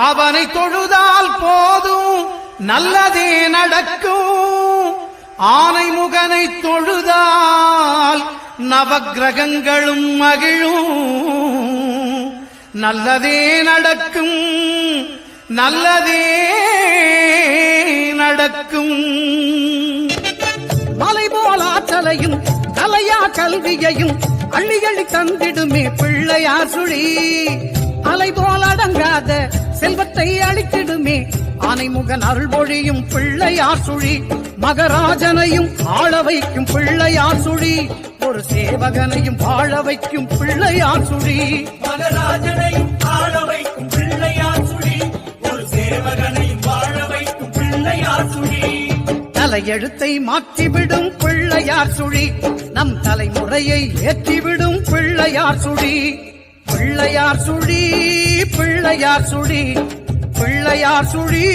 அவனை தொழுதால் போதும் நல்லதே நடக்கும். ஆனை முகனை தொழுதால் நவக்கிரகங்களும் மகிழும். நல்லதே நடக்கும், நல்லதே நடக்கும். மலை போல் ஆற்றலையும் கலையா கல்வியையும் அள்ளி அள்ளி தந்திடுமே பிள்ளையார் சுழி. அலை போல் அடங்காத செல்வத்தை அளித்திடுமே ஆனைமுகன் அருள்மொழியும் பிள்ளையார் சுழி. மகராஜனையும் ஆள வைக்கும் பிள்ளையார் சுழி. ஒரு சேவகனையும் வாழ வைக்கும் பிள்ளையார் சுழி. மகராஜனையும் ஆள வைக்கும் பிள்ளையார் சுழி. ஒரு சேவகனையும் வாழ வைக்கும் பிள்ளையார் சுழி. தலையெழுத்தை மாற்றிவிடும் பிள்ளையார் சுழி. நம் தலைமுறையை ஏற்றிவிடும் பிள்ளையார் சுழி. பிள்ளையார் சுழி, பிள்ளையார் சுழி, பிள்ளையார் சுழி.